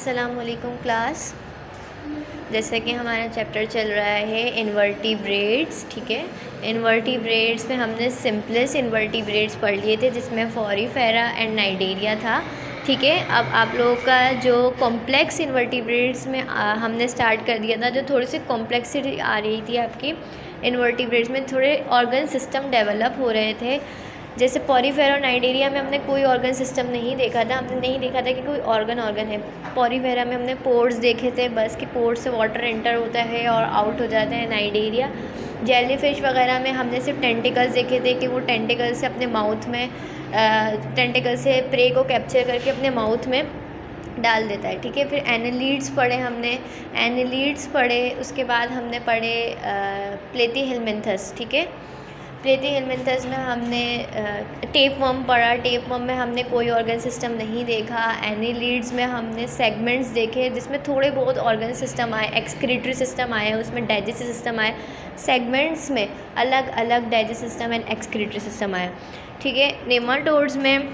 अस्सलाम वालेकुम क्लास। जैसे कि हमारा चैप्टर चल रहा है इन्वर्टिब्रेट्स, ठीक है। इन्वर्टिब्रेट्स में हमने सिंपलेस्ट इन्वर्टिब्रेट्स पढ़ लिए थे जिसमें फोरिफेरा एंड नाइडेरिया था, ठीक है। अब आप लोगों का जो कॉम्प्लेक्स इन्वर्टिब्रेट्स में हमने स्टार्ट कर दिया था, जो थोड़ी सी कॉम्प्लेक्सिटी आ रही थी आपकी इन्वर्टिब्रेट्स में, थोड़े ऑर्गन सिस्टम डेवलप हो रहे थे। जैसे पॉरीफेरा और नाइडेरिया में हमने कोई ऑर्गन सिस्टम नहीं देखा था, हमने नहीं देखा था कि कोई ऑर्गन है। पॉरीफेरा में हमने पोर्स देखे थे, बस कि पोर्स से वाटर एंटर होता है और आउट हो जाता है। नाइडेरिया जेलीफिश वगैरह में हमने सिर्फ टेंटिकल्स देखे थे कि वो टेंटिकल से अपने माउथ में टेंटिकल से प्रे को कैप्चर करके अपने माउथ में डाल देता है, ठीक है। फिर एनालीड्स पढ़े हमने, एनालीड्स पढ़े, उसके बाद हमने पढ़े प्लेटीहेलमिन्थस, ठीक है। प्लेटीहेलमिन्थस में हमने टेपवर्म पढ़ा, टेपवर्म में हमने कोई ऑर्गन सिस्टम नहीं देखा। एनालीड्स में हमने सेगमेंट्स देखे जिसमें थोड़े बहुत ऑर्गन सिस्टम आए, एक्सक्रीटरी सिस्टम आए, उसमें डाइजेस्टिव सिस्टम आए। सेगमेंट्स में अलग अलग digestive system and excretory system आए, ठीक है। नेमाटोड्स में,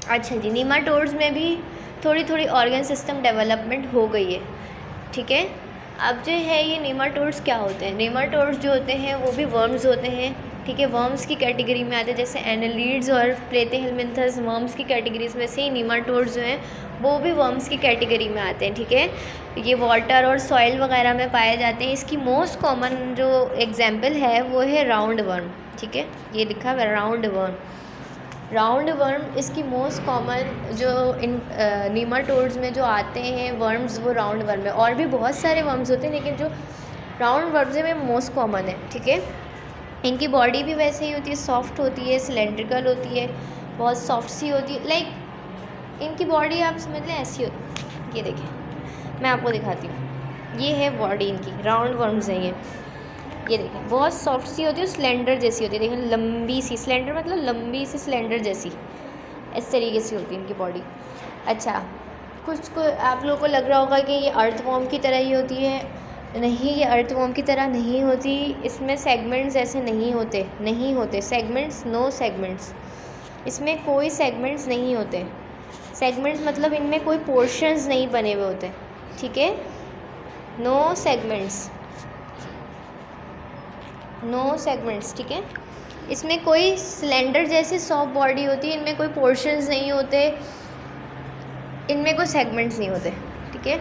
अच्छा जी, नेमाटोड्स में भी थोड़ी थोड़ी ऑर्गन सिस्टम डेवलपमेंट हो गई है, ठीक है। अब जो है ये नेमाटोड्स क्या होते हैं, नेमाटोड्स जो होते हैं वो भी वर्म्स होते हैं, ठीक है। वर्म्स की कैटेगरी में आते हैं, जैसे एनालीड्स और प्लेटीहेलमिन्थस वर्म्स की कैटेगरीज में से ही नेमाटोड्स जो हैं वो भी वर्म्स की कैटेगरी में आते हैं, ठीक है। ये वाटर और सॉइल वगैरह में पाए जाते हैं। इसकी मोस्ट कॉमन जो एग्जाम्पल है वो है राउंड वर्म, ठीक है। ये लिखा हुआ है राउंड वर्म, राउंड वर्म इसकी मोस्ट कॉमन जो इन नेमाटोड्स में जो आते हैं वर्म्स, वो राउंड वर्म है। और भी बहुत सारे वर्म्स होते हैं लेकिन जो राउंड वर्म्स में मोस्ट कॉमन है, ठीक है। इनकी बॉडी भी वैसे ही होती है, सॉफ्ट होती है, सिलेंड्रिकल होती है, बहुत सॉफ्ट सी होती है। लाइक इनकी बॉडी आप समझ लें ऐसी होती है। ये देखें, मैं आपको दिखाती हूँ, ये है बॉडी इनकी, राउंड वर्म्स हैं ये देखें, बहुत सॉफ्ट सी होती है, स्लेंडर जैसी होती है। देखें लंबी सी, स्लेंडर मतलब लंबी सी स्लेंडर जैसी, इस तरीके से होती है इनकी बॉडी। अच्छा, कुछ को आप लोगों को लग रहा होगा कि ये अर्थवॉर्म की तरह ही होती है, नहीं, ये अर्थवॉर्म की तरह नहीं होती। इसमें सेगमेंट्स ऐसे नहीं होते सेगमेंट्स, नो सेगमेंट्स, इसमें कोई सेगमेंट्स नहीं होते। सेगमेंट्स मतलब इनमें कोई पोर्शंस नहीं बने हुए होते, ठीक है। नो सेगमेंट्स, ठीक है। इसमें कोई सिलेंडर जैसी सॉफ्ट बॉडी होती है, इनमें कोई पोर्शंस नहीं होते, इनमें कोई सेगमेंट्स नहीं होते, ठीक है।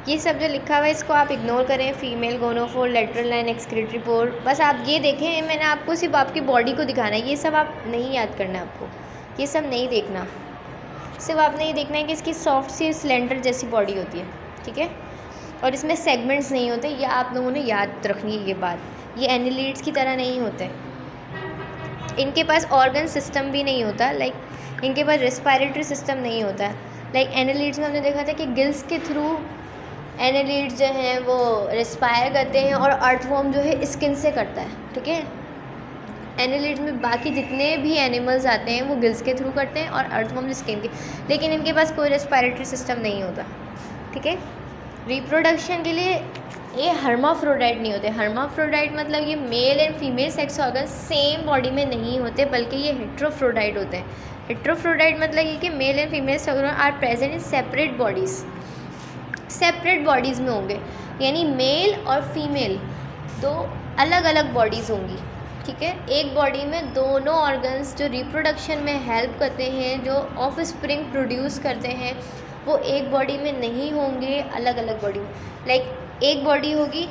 ये सब जो लिखा हुआ है इसको आप इग्नोर करें, female gonophore, lateral line, excretory pore, बस आप ये देखें। मैंने आपको सिर्फ आपकी बॉडी को दिखाना है, ये सब आप नहीं याद करना है, आपको ये सब नहीं देखना। सिर्फ आपने ये देखना है कि इसकी सॉफ्ट सी सिलेंडर जैसी बॉडी होती है, ठीक है, और इसमें सेगमेंट्स नहीं होते। ये आप लोगों ने याद रखनी है ये बात। ये एनालीड्स की तरह नहीं होते, इनके पास ऑर्गन सिस्टम भी नहीं होता, लाइक इनके पास रेस्पिरेटरी सिस्टम नहीं होता। लाइक एनालीड्स में हमने देखा था कि गिल्स के थ्रू एनालीड्स जो हैं वो रेस्पायर करते हैं और अर्थवॉर्म जो है स्किन से करता है, ठीक है। एनालीड्स में बाकी जितने भी एनिमल्स आते हैं वो गिल्स के थ्रू करते हैं और अर्थवॉर्म स्किन के, लेकिन इनके पास कोई रेस्पिरेटरी सिस्टम नहीं होता, ठीक है। रिप्रोडक्शन के लिए ये हर्माफ्रोडाइट नहीं होते। हर्माफ्रोडाइट मतलब ये mail and female sex organ same body में नहीं होते, बल्कि ये हेट्रोफ्रोडाइट होते हैं। हेट्रोफ्रोडाइट मतलब ये कि male and female sex organ are present in separate bodies में होंगे, यानी मेल और फीमेल दो अलग अलग बॉडीज़ होंगी, ठीक है। एक बॉडी में दोनों ऑर्गन्स जो रिप्रोडक्शन में हेल्प करते हैं, जो ऑफ स्प्रिंग प्रोड्यूस करते हैं, वो एक बॉडी में नहीं होंगे, अलग अलग बॉडी में। लाइक एक बॉडी होगी,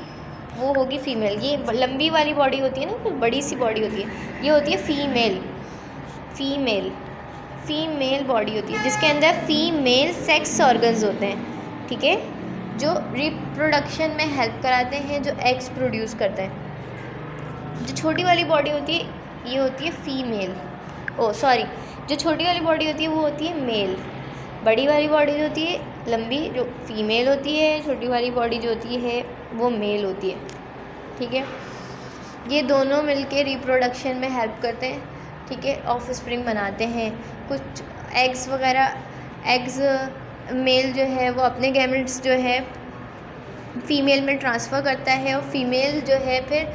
वो होगी फीमेल। ये लंबी वाली बॉडी होती है ना, तो बड़ी सी बॉडी होती है, ये होती है फीमेल बॉडी होती है, जिसके अंदर फीमेल सेक्स ऑर्गन्स होते हैं, ठीक है, जो रिप्रोडक्शन में हेल्प कराते हैं, जो एग्स प्रोड्यूस करते हैं। जो छोटी वाली बॉडी होती है ये होती है फीमेल, जो छोटी वाली बॉडी होती है वो होती है मेल। बड़ी वाली बॉडी जो होती है लंबी, जो फीमेल होती है, छोटी वाली बॉडी जो होती है वो मेल होती है, ठीक है। ये दोनों मिलके रिप्रोडक्शन में हेल्प करते हैं, ठीक है, ऑफ स्प्रिंग बनाते हैं। कुछ एग्स वगैरह, एग्स मेल जो है वो अपने गैमेट्स जो है फीमेल में ट्रांसफ़र करता है और फीमेल जो है फिर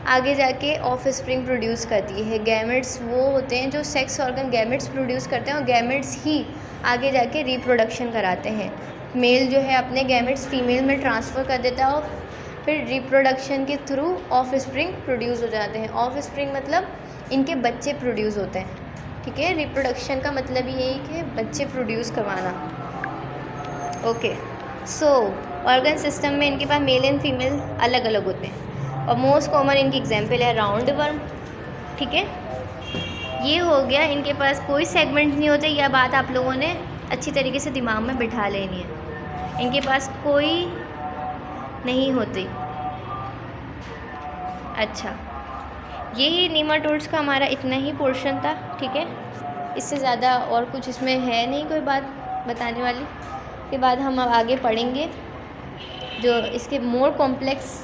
आगे जाके ऑफ स्प्रिंग प्रोड्यूस करती है। गैमेट्स वो होते हैं जो सेक्स ऑर्गन गैमेट्स प्रोड्यूस करते हैं और गैमेट्स ही आगे जाके रिप्रोडक्शन कराते हैं। मेल जो है अपने गैमेट्स फीमेल में ट्रांसफ़र कर देता है और फिर रिप्रोडक्शन के थ्रू ऑफ स्प्रिंग प्रोड्यूस हो जाते हैं। ऑफ स्प्रिंग मतलब इनके बच्चे प्रोड्यूस होते हैं, ठीक है। रिप्रोडक्शन का मतलब यही कि बच्चे प्रोड्यूस करवाना। ओके, सो ऑर्गन सिस्टम में इनके पास मेल एंड फीमेल अलग अलग होते हैं और मोस्ट कॉमन इनकी एग्जांपल है राउंड वर्म, ठीक है। ये हो गया, इनके पास कोई सेगमेंट नहीं होते। यह बात आप लोगों ने अच्छी तरीके से दिमाग में बिठा लेनी है, इनके पास कोई नहीं होती। अच्छा, यही नीमाटोड्स का हमारा इतना ही पोर्शन था, ठीक है। इससे ज़्यादा और कुछ इसमें है नहीं कोई बात बताने वाली। के बाद हम अब आगे पढ़ेंगे जो इसके मोर कॉम्प्लेक्स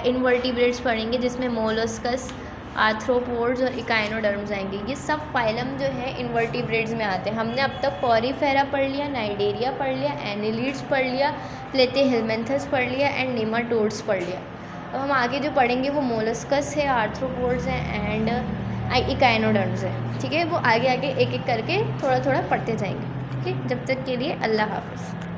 इनवर्टिब्रेट्स पढ़ेंगे, जिसमें मोलस्कस, आर्थ्रोपोड्स और इकाइनोडर्म्स आएंगे। ये सब फाइलम जो है इनवर्टिब्रेट्स में आते हैं। हमने अब तक पॉरीफेरा पढ़ लिया, नाइडेरिया पढ़ लिया, एनिलिड्स पढ़ लिया, प्लेटीहेलमिन्थस पढ़ लिया एंड नेमाटोड्स पढ़ लिया। अब हम आगे जो पढ़ेंगे वो मोलस्कस है, आर्थ्रोपोड्स हैं एंड इकाइनोडर्म्स है, ठीक है। वो आगे आगे एक एक करके थोड़ा थोड़ा पढ़ते जाएंगे, ठीक है। जब तक के लिए अल्लाह हाफ़िज़।